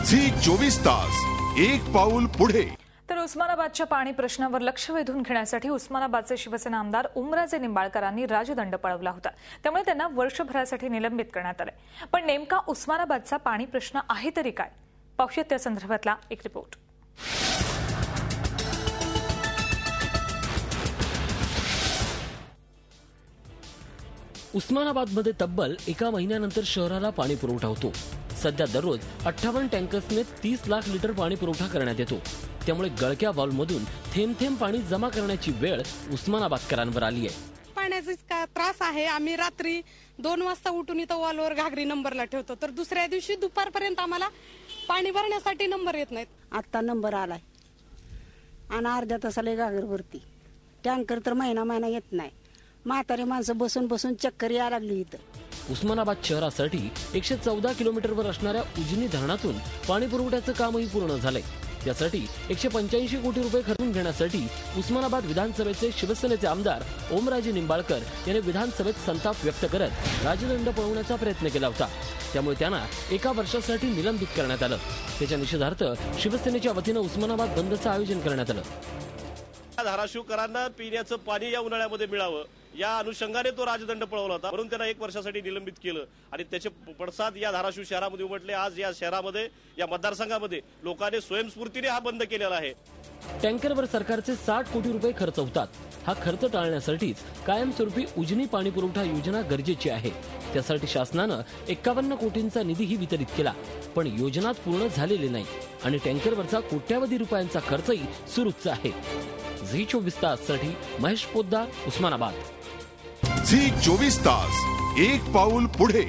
Zee 24 तास एक पाऊल पुढे। तर उस्मानाबादच्या पाणी प्रश्नावर लक्ष वेधून घेण्यासाठी उस्मानाबादचे शिवसेना आमदार ओमराजे निंबाळकरांनी राजदंड पळवला होता। त्यामुळे त्यांना वर्षभरासाठी निलंबित करण्यात आले। पण नेमका उस्मानाबादचा पाणी प्रश्न आहे तरी काय, पाहूयात त्या संदर्भातला एक रिपोर्ट। उस्मानाबादमध्ये तब्बल एका महिन्यानंतर शहराला पाणी पुरवठा होतो। सध्या दररोज 58 टँकर्सने 30 लाख लिटर पाणी पुरवठा करण्यात येतो। त्यामुळे गळक्या व्हॉल्व्हमधून थेंब थेंब पाणी जमा करण्याची वेळ उस्मानाबादकरांवर आली आहे। पाण्याचा इतका त्रास आहे, आम्ही रात्री 2 वाजता उठून इथं वॉलवर घागरी नंबरला ठेवतो, तर दुसऱ्या दिवशी दुपारपर्यंत आम्हाला पाणी भरण्यासाठी नंबर येत नाहीत। आता नंबर आलाय आणि अर्ध्या तासाला घागरवरती टँकर तर महिना येत नाही। म्हातारी माणसं बसून बसून चक्कर यायला लागली इथं। उस्मानाबाद शहरासाठी 114 किलोमीटरवर असणाऱ्या उजनी धरणातून पाणी पुरवठ्याचं कामही पूर्ण झालंय। त्यासाठी 185 कोटी रुपये खर्चून घेण्यासाठी उस्मानाबाद विधानसभेचे शिवसेनेचे आमदार ओमराजे निंबाळकर यांनी विधानसभेत संताप व्यक्त करत राजदंड पळवण्याचा प्रयत्न केला होता। त्यामुळे त्यांना एका वर्षासाठी निलंबित करण्यात आलं। त्याच्या निषेधार्थ शिवसेनेच्या वतीनं उस्मानाबाद बंदचं आयोजन करण्यात आलं। धाराशिवकरांना पिण्याचं पाणी या उन्हाळ्यामध्ये मिळावं या अनुषंगाने तो राजदंड पळवला होता, म्हणून त्यांना 1 वर्षासाठी निलंबित केलं आणि त्याचे पडसाद या धाराशिव शहरामध्ये उमटले। आज या शहरामध्ये, या मतदारसंघामध्ये लोकांनी स्वयंस्फूर्तीने हा बंद केलेला आहे। टँकरवर सरकारचे 60 कोटी रुपये खर्च होतात। हा खर्च टाळण्यासाठीच कायमस्वरूपी उजनी पाणी पुरवठा योजना गरजेची आहे। त्यासाठी शासनानं 51 कोटींचा निधीही वितरित केला, पण योजना पूर्ण झालेली नाही आणि टँकरवरचा कोट्यावधी रुपयांचा खर्चही सुरूच आहे। झी 24 ताससाठी महेश पोद्दार, उस्मानाबाद। झी 24 तास एक पाऊल पुढे।